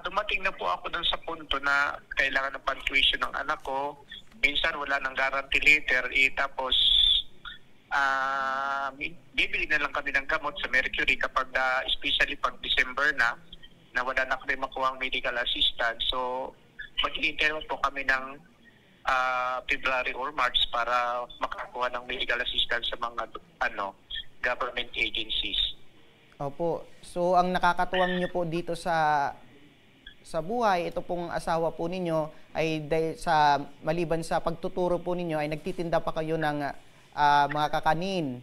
Dumating na po ako dun sa punto na kailangan ng pang-tuition ng anak ko. Minsan wala ng guarantee letter, tapos bibili na lang kami ng gamot sa Mercury kapag especially pag December na wala na kami makuha ang medical assistance. So mag-i-intern po kami ng February or March para makakuha ng medical assistance sa mga government agencies. Opo. So, ang nakakatuwang nyo po dito sa buhay, ito pong asawa po ninyo, ay maliban sa pagtuturo po ninyo, ay nagtitinda pa kayo ng mga kakanin.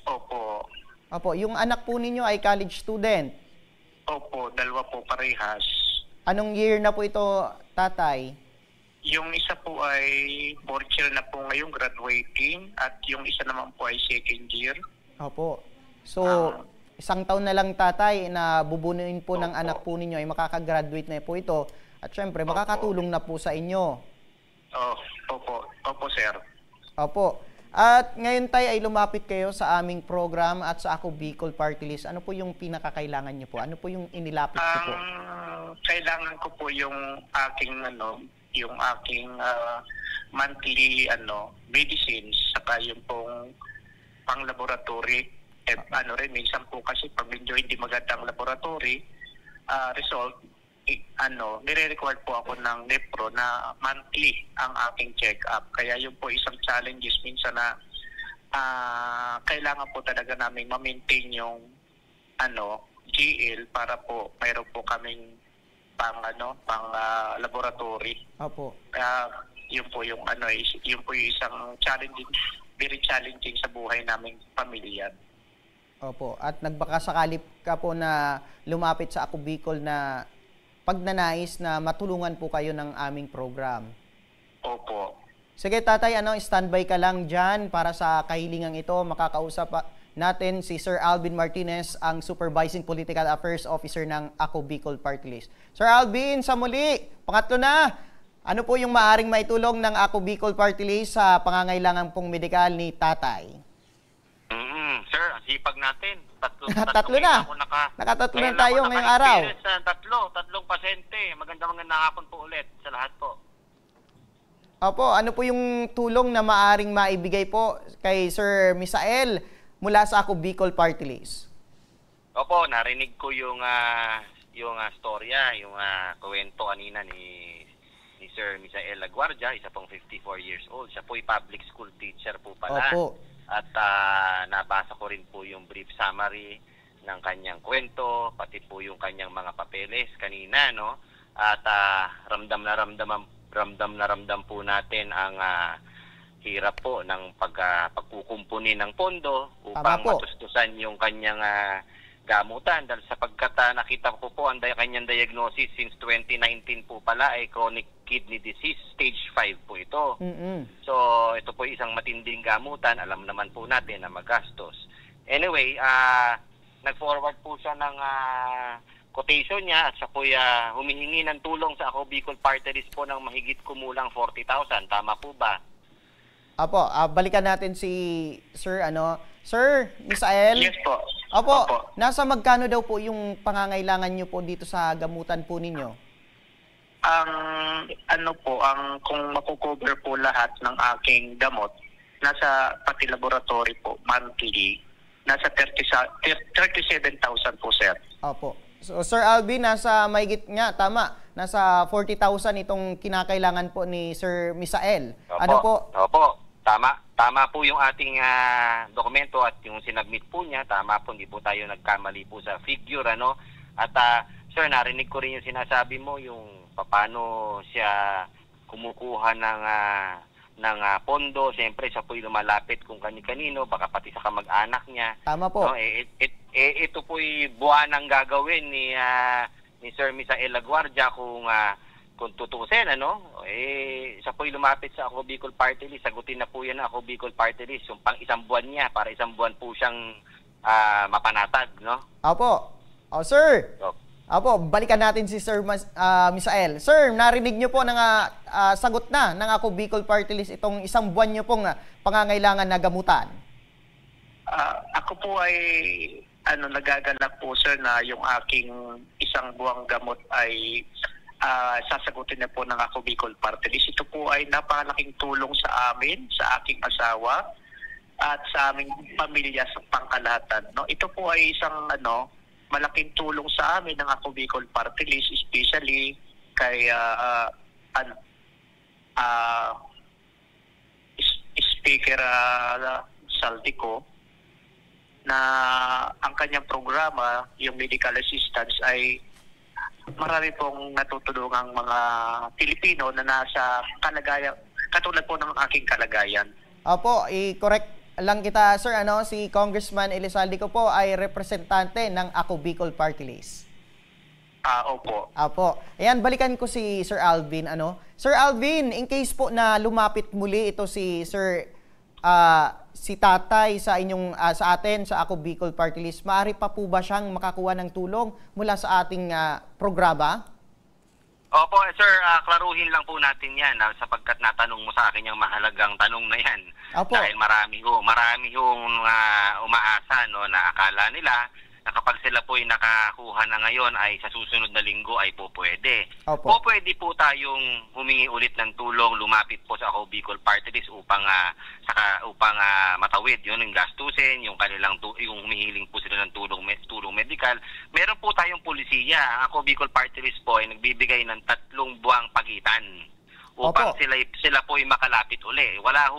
Opo. Opo. Yung anak po ninyo ay college student? Opo. 2 po parehas. Anong year na po ito, tatay? Yung isa po ay 4th year na po ngayong graduating at yung isa naman po ay 2nd year. Opo. So, isang taon na lang, tatay, na bubunuin po ng anak po ninyo ay makakagraduate na po ito. At syempre, makakatulong na po sa inyo. Opo. Opo, sir. Opo. At ngayon, tay, ay lumapit kayo sa aming program at sa Ako Bicol Party List. Ano po yung pinakakailangan nyo po? Ano po yung inilapit ko po? Kailangan ko po yung aking monthly medicines saka yung pong pang-laboratory. Minsan po kasi pag medyo hindi magandang laboratory, result, nire-record po ako ng NEPRO na monthly ang aking check-up. Kaya yun po isang challenges minsan na kailangan po talaga namin ma-maintain yung GL para po mayroon po kaming pang laboratory. Opo. Yun po yung yun po yung isang very challenging sa buhay naming pamilya. Opo. At nagbakasakali ka po na lumapit sa Ako Bicol na pagnanais na matulungan po kayo ng aming program. Opo. Sige tatay, standby ka lang dyan para sa kahilingang ito. Makakausap natin si Sir Alvin Martinez, ang Supervising Political Affairs Officer ng Ako Bicol Party List. Sir Alvin, sa muli, pangatlo na, ano po yung maaring maitulong ng Ako Bicol Party List sa pangangailangan pong medikal ni tatay? Sir, ang sipag natin. Tatlo na. Nakatatlo na tayo ngayong araw. Tatlong pasyente. Magandang hapon po ulit sa lahat po. Opo, ano po yung tulong na maaring maibigay po kay Sir Misael mula sa Ako Bicol Party List? Opo, narinig ko yung storya, yung kwento kanina ni Sir Misael Laguardia, isa pong 54 years old. Siya po ay public school teacher po pala. Opo. At nabasa ko rin po yung brief summary ng kanyang kwento, pati po yung kanyang mga papeles kanina, no? At ramdam na ramdam po natin ang hirap po ng pagkukumpuni ng pondo upang matustusan yung kanyang gamutan. Dahil sapagkat nakita ko po ang kanyang diagnosis since 2019 po pala ay chronic kidney disease, stage 5 po ito. So, ito po isang matinding gamutan. Alam naman po natin na magastos. Anyway, nag-forward po siya ng quotation niya at siya po humihingi ng tulong sa Ako Bicol Party List po ng mahigit kumulang 40,000. Tama po ba? Apo, balikan natin si Sir, Sir Misael? Yes po. Opo, nasa magkano daw po yung pangangailangan nyo po dito sa gamutan po ninyo? Kung makukover po lahat ng aking gamot, nasa pati laboratory po, monthly, nasa 37,000 po, sir. Opo. So, Sir Alvin, nasa mahigit nga, tama, nasa 40,000 itong kinakailangan po ni Sir Misael. Opo, ano po? Opo, tama po yung ating dokumento at yung sinabmit po niya, tama po, hindi po tayo nagkamali po sa figure, At sir, narinig ko rin yung sinasabi mo, yung paano siya kumukuha ng pondo. Siyempre, siya po'y lumalapit kung kani-kanino, baka pati sa kamag-anak niya. Tama po. Ito po'y buwan ang gagawin ni Sir Misael Laguardia kung tutusin, siya po'y lumapit sa Ako Bicol Party List. Sagutin na po yan ang Ako Bicol Party List. Yung pang isang buwan niya, para isang buwan po siyang mapanatag, Opo. Sir. Opo, balikan natin si Sir Misael. Sir, narinig nyo po na sagot na ng Ako Bicol Party List itong isang buwan nyo pong pangangailangan na gamutan. Ako po ay nagagalak po, sir, na yung aking isang buwang gamot ay sasagutin na po ng Ako Bicol Party List. Ito po ay napakalaking tulong sa amin, sa aking asawa, at sa aming pamilya sa pangkalahatan. Ito po ay isang malaking tulong sa amin ng Ako Bicol Party List, especially kay Speaker Saldico, na ang kanyang programa, yung medical assistance, ay marami pong natutulungang mga Pilipino na nasa kalagayan, katulad po ng aking kalagayan. Opo, i-correct lang kita, sir, si Congressman Elizalde ko po ay representante ng Ako Bicol Party List. Opo. Opo. Ayan, balikan ko si Sir Alvin. Sir Alvin, in case po na lumapit muli ito si Sir si tatay sa inyong sa atin sa Ako Bicol Party List, maaari pa po ba siyang makakuha ng tulong mula sa ating programa? Opo, sir, klaruhin lang po natin yan sapagkat natanong mo sa akin yung mahalagang tanong na yan. Opo. Dahil marami hong umaasa na akala nila na kapag sila po ay nakakuha na ngayon ay sa susunod na linggo ay po pwede. Opo. O pwede po tayong humingi ulit ng tulong, lumapit po sa Ako Bicol Party List upang matawid yun yung gastusin, yung kanilang yung humihiling po sila ng tulong medikal. Meron po tayong pulisiya. Ang Ako Bicol Party List po ay nagbibigay ng 3 buwang pagitan upang sila po ay makalapit uli. Wala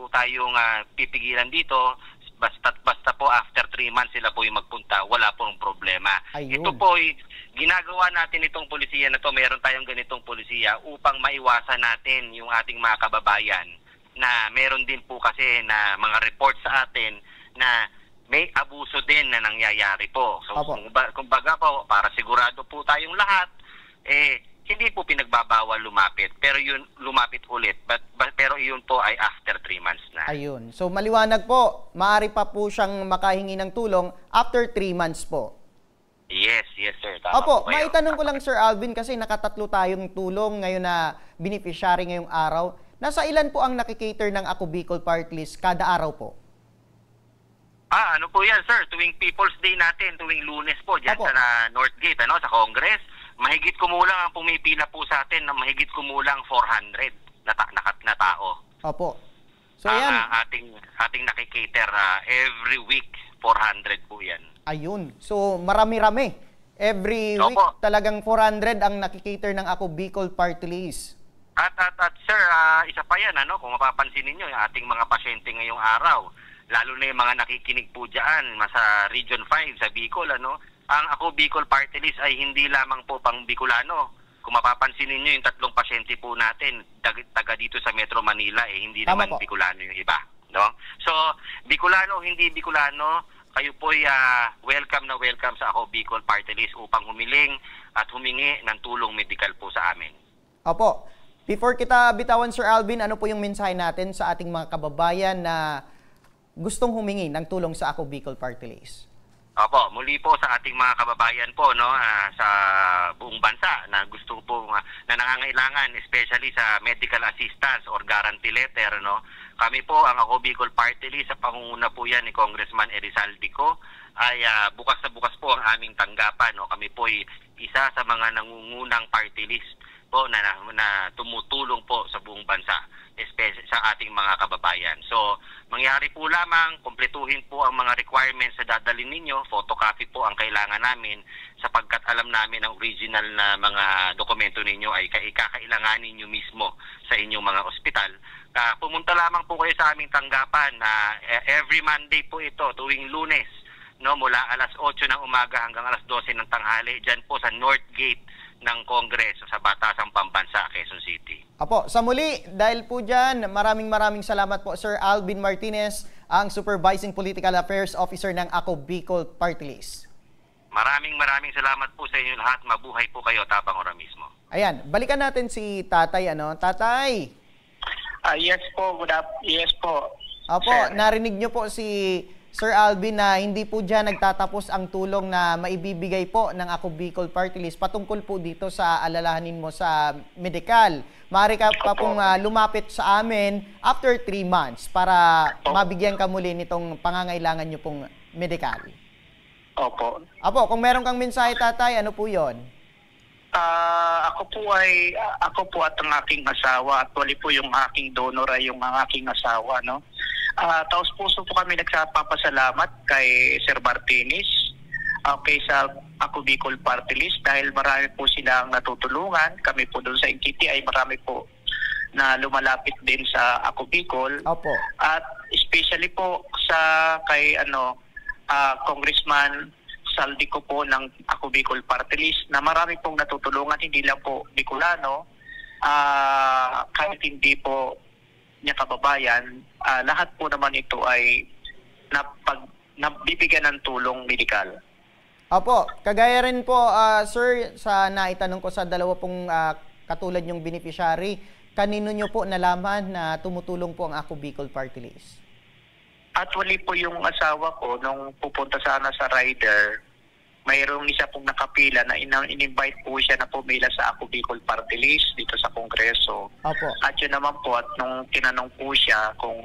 tayong pipigilan dito. Basta po after 3 months sila po yung magpunta, wala pong problema. Ayun. Ito po ay ginagawa natin itong polisiya na to, meron tayong ganitong polisiya upang maiwasan natin yung ating mga kababayan na meron din po kasi na mga report sa atin na may abuso din na nangyayari po. So kumbaga po, para sigurado po tayong lahat, hindi po pinagbabawal lumapit, pero yun lumapit ulit, pero yun po ay after 3 months na. Ayun. So maliwanag po, maaari pa po siyang makahingi ng tulong after 3 months po. Yes sir. Tama Opo, po kayo. maitanong ko lang Sir Alvin kasi nakatatlo tayong tulong ngayon na beneficiary ngayong araw. Nasa ilan po ang nakikater ng Ako Bicol Party List kada araw po? Ano po yan sir, tuwing People's Day natin, tuwing Lunes po, dyan sa Northgate, sa Congress, mahigit kumulang ang pumipila po sa atin na mahigit kumulang 400 na tao. Opo. So yan. Ating nakikater every week, 400 po yan. Ayun. So marami-rami. Every week talagang 400 ang nakikater ng Ako Bicol Party List. At sir, isa pa yan, kung mapapansin niyo yung ating mga pasyente ngayong araw, lalo na yung mga nakikinig po dyan sa Region 5 sa Bicol, ang Ako Bicol Party List ay hindi lamang po pang Bicolano. Kung mapapansin niyo yung 3 pasyente po natin, taga dito sa Metro Manila, hindi naman Bicolano yung iba. No? So, Bicolano o hindi Bicolano, kayo po ay welcome na welcome sa Ako Bicol Party List upang humiling at humingi ng tulong medikal po sa amin. Opo. Before kita bitawan, Sir Alvin, ano po yung mensahe natin sa ating mga kababayan na gustong humingi ng tulong sa Ako Bicol Party List? Opo, muli po sa ating mga kababayan po sa buong bansa na gusto po na nangangailangan, especially sa medical assistance or guarantee letter, kami po ang Ako Bicol Party List, sa pangunguna po yan ni Congressman Erizaldico, ay bukas na bukas po ang aming tanggapan. Kami po ay isa sa mga nangungunang party list po na tumutulong po sa buong bansa, especially sa ating mga kababayan. So, mangyari po lamang, kumpletuhin po ang mga requirements na dadalhin ninyo, photocopy po ang kailangan namin sapagkat alam namin ang original na mga dokumento ninyo ay kakailanganin nyo mismo sa inyong mga ospital. Pumunta lamang po kayo sa aming tanggapan every Monday po ito, tuwing Lunes, mula alas 8 ng umaga hanggang alas 12 ng tanghali, dyan po sa North Gate ng Kongreso sa Batasang Pambansa, Quezon City. Apo, sa muli, dahil po dyan, maraming salamat po Sir Alvin Martinez, ang Supervising Political Affairs Officer ng Ako Bicol Party List. Maraming salamat po sa inyo lahat. Mabuhay po kayo, Tabang Ora mismo. Ayan, balikan natin si Tatay. Tatay! Yes po, yes po. Apo, sir, narinig nyo po si Sir Alvin na hindi po dyan nagtatapos ang tulong na maibibigay po ng Ako Bicol Party List patungkol po dito sa alalahanin mo sa medical. Maaari ka pa pong lumapit sa amin after 3 months para mabigyan ka muli nitong pangangailangan nyo pong medical. Opo. Apo, kung meron kang mensahe, Tatay, ano po yon? Ako po at ang aking asawa, actually po yung aking donor ay yung aking asawa, taos puso po kami nagpapasalamat kay Sir Martinez, sa Ako Bicol Party List dahil marami po silang natutulungan. Kami po doon sa NKT ay marami po na lumalapit din sa Ako Bicol. Opo. At especially po kay Congressman Saldico po ng Ako Bicol Party List na marami pong natutulungan, hindi lang po Bicolano, kahit hindi po niya kababayan, lahat po naman ito ay nabibigyan ng tulong medikal. Opo, kagaya rin po, sir, sa naitanong ko sa dalawa pong katulad yung beneficiary, kanino nyo po nalaman na tumutulong po ang Ako Bicol Party List? Actually po yung asawa ko, nung pupunta sana sa rider, mayroong isa pong nakapila na in-invite po siya na pumila sa Ako Bicol Party List dito sa Kongreso. Opo. At yun naman po, at nung tinanong po siya kung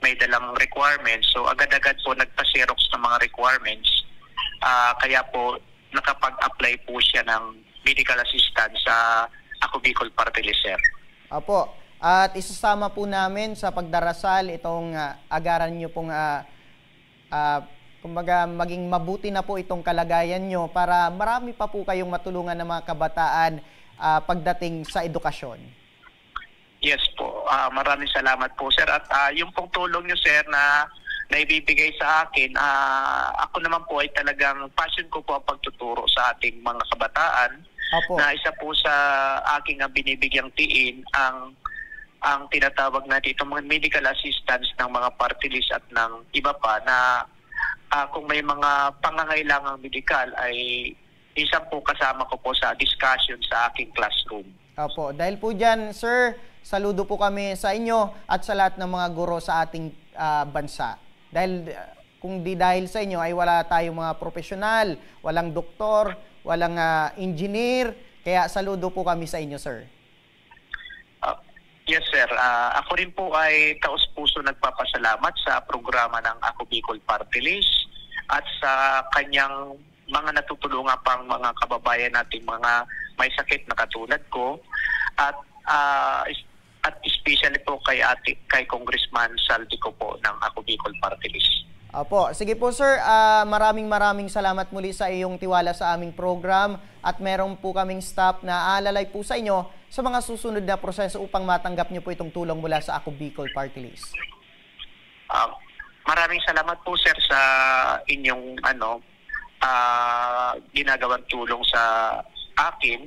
may dalang requirements, so agad-agad po nagpa-xerox ng mga requirements. Kaya po nakapag-apply po siya ng medical assistance sa Ako Bicol Party List, sir. Opo. At isasama po namin sa pagdarasal itong agaran nyo pong kumbaga maging mabuti na po itong kalagayan nyo para marami pa po kayong matulungan ng mga kabataan pagdating sa edukasyon. Yes po. Maraming salamat po, sir. At yung pong tulong nyo, sir, na naibibigay sa akin, ako naman po ay talagang passion ko po ang pagtuturo sa ating mga kabataan. Opo. Na isa po sa aking binibigyang tiin ang tinatawag natin itong mga medical assistance ng mga party list at ng iba pa na kung may mga pangangailangang medikal ay isang po kasama ko po sa discussion sa aking classroom. Opo. Dahil po dyan, sir, saludo po kami sa inyo at sa lahat ng mga guro sa ating bansa. Dahil kung di dahil sa inyo ay wala tayong mga profesional, walang doktor, walang engineer. Kaya saludo po kami sa inyo, sir. Yes, sir. Ako rin po ay taos-puso nagpapasalamat sa programa ng Ako Bicol Party List at sa kanyang mga natutulungan pang mga kababayan nating mga may sakit na katulad ko at especially po kay Congressman Saldico po ng Ako Bicol Party List. Opo. Sige po, sir. Maraming salamat muli sa iyong tiwala sa aming program at meron po kaming staff na aalalay po sa inyo sa mga susunod na proseso upang matanggap niyo po itong tulong mula sa Ako Bicol Party List. Maraming salamat po, sir, sa inyong ginagawang tulong sa akin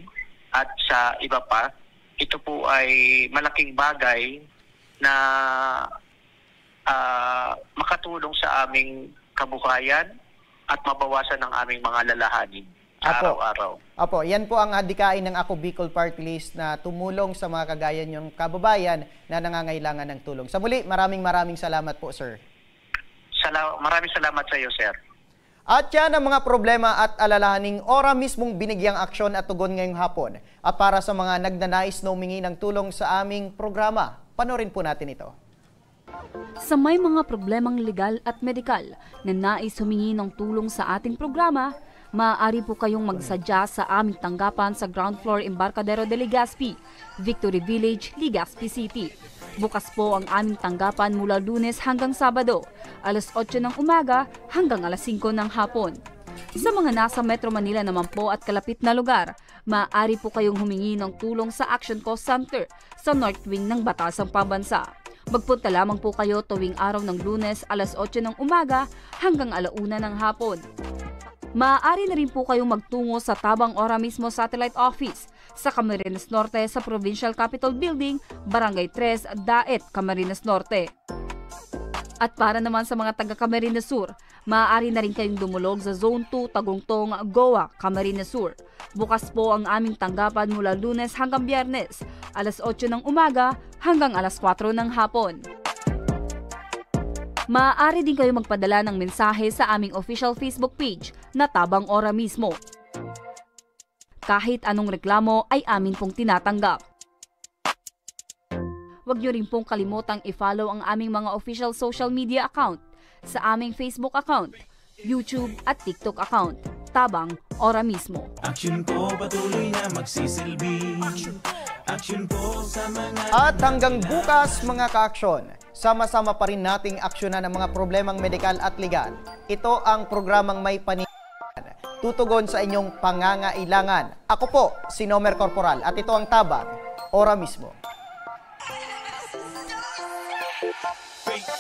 at sa iba pa. Ito po ay malaking bagay na makatulong sa aming kabuhayan at mabawasan ang aming mga lalahanin araw-araw. Opo, yan po ang adikain ng Ako Bicol Party List na tumulong sa mga kagaya niyong kababayan na nangangailangan ng tulong. Sa muli, maraming salamat po, sir. Maraming salamat sa iyo, sir. At yan ang mga problema at alalahaning ora mismong binigyang aksyon at tugon ngayong hapon. At para sa mga nagnanais na humingi ng tulong sa aming programa, panoorin po natin ito. Sa may mga problemang legal at medikal na nais humingi ng tulong sa ating programa, maaari po kayong magsadya sa aming tanggapan sa ground floor Embarcadero de Legazpi, Victory Village, Legazpi City. Bukas po ang aming tanggapan mula Lunes hanggang Sabado, alas 8 ng umaga hanggang alas 5 ng hapon. Sa mga nasa Metro Manila naman po at kalapit na lugar, maaari po kayong humingi ng tulong sa Action Call Center sa North Wing ng Batasang Pambansa. Magpunta lamang po kayo tuwing araw ng Lunes alas 8 ng umaga hanggang alauna ng hapon. Maaari na rin po kayong magtungo sa Tabang Ora mismo Satellite Office sa Camarines Norte sa Provincial Capitol Building, Barangay 3, Daet, Camarines Norte. At para naman sa mga taga Camarines Sur, maaari na rin kayong dumulog sa Zone 2, Tagungtong, Goa, Camarines Sur. Bukas po ang aming tanggapan mula Lunes hanggang Biyernes, alas 8 ng umaga hanggang alas 4 ng hapon. Maaari din kayo magpadala ng mensahe sa aming official Facebook page na Tabang Ora mismo. Kahit anong reklamo ay amin pong tinatanggap. Huwag niyo rin pong kalimutang i-follow ang aming mga official social media account sa aming Facebook account, YouTube at TikTok account, Tabang Ora mismo. Action ko patuloy na magsisilbi. Action ko sa mga... At hanggang bukas mga ka-aksyon, sama-sama pa rin nating aksyonan ang mga problemang medikal at legal. Ito ang programang May Paniniwalaan, tutugon sa inyong pangangailangan. Ako po, si Nomer Corporal at ito ang Tabang Ora mismo.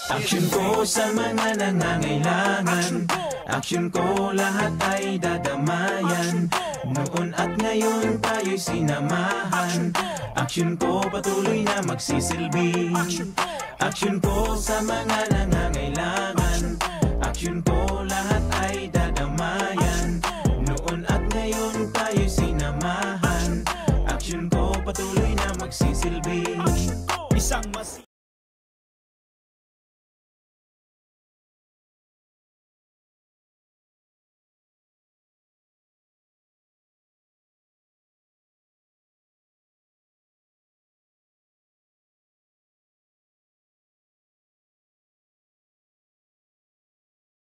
Action ko sa mga nangangailangan. Action ko lahat ay dadamayan. Noon at ngayon tayo'y sinamahan. Action ko patuloy na magsisilbi. Action ko sa mga nangangailangan. Action ko lahat ay dadamayan. Noon at ngayon tayo'y sinamahan. Action ko patuloy na magsisilbi. Isang mas